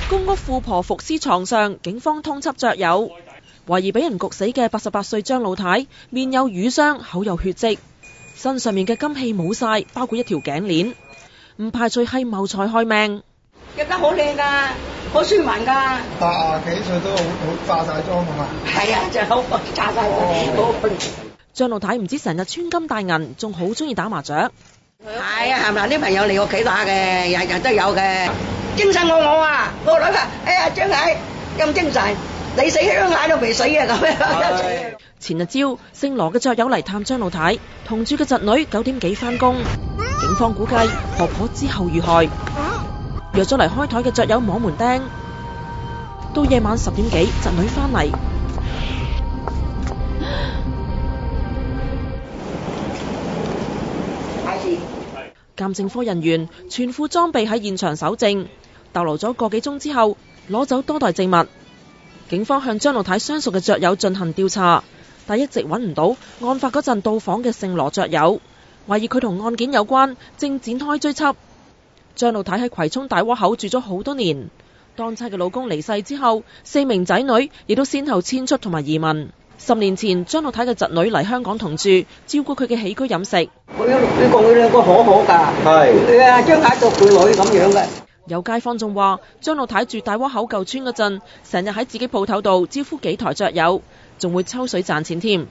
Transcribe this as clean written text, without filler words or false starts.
公屋富婆伏屍床上，警方通緝雀友。懷疑俾人焗死嘅88歲張老太，面有瘀傷，口有血跡，身上面嘅金器冇晒，包括一條頸鏈，唔排除係謀財害命。入得好靚㗎，好斯文㗎。80幾歲都好化晒妝㗎嘛。係啊，就好炸晒好。張老太唔止成日穿金戴銀，仲好中意打麻雀。係啊，係咪啲朋友嚟屋企打嘅，日日都有嘅。精神過我啊！我女話：哎呀，張太咁精神，你死香眼都未死啊咁樣。前日朝，姓羅嘅雀友嚟探張老太，同住嘅侄女9點幾返工。警方估計婆婆之後遇害，約咗嚟開台嘅雀友摸門釘。到夜晚10點幾，侄女返嚟。鑑證科人員全副裝備喺現場搜證，逗留咗個幾鐘之後，攞走多袋證物。警方向張老太相熟嘅雀友進行調查，但一直揾唔到案發嗰陣到訪嘅姓羅雀友，懷疑佢同案件有關，正展開追緝。張老太喺葵涌大窩口住咗好多年，當妻嘅老公離世之後，4名仔女亦都先後遷出同埋移民。10年前，張老太嘅侄女嚟香港同住，照顧佢嘅起居飲食。佢兩個好好㗎，係啊，張太做佢女咁樣嘅。有街坊仲話，張老太住大窩口舊村嗰陣，成日喺自己鋪頭度招呼幾台雀友，仲會抽水賺錢添。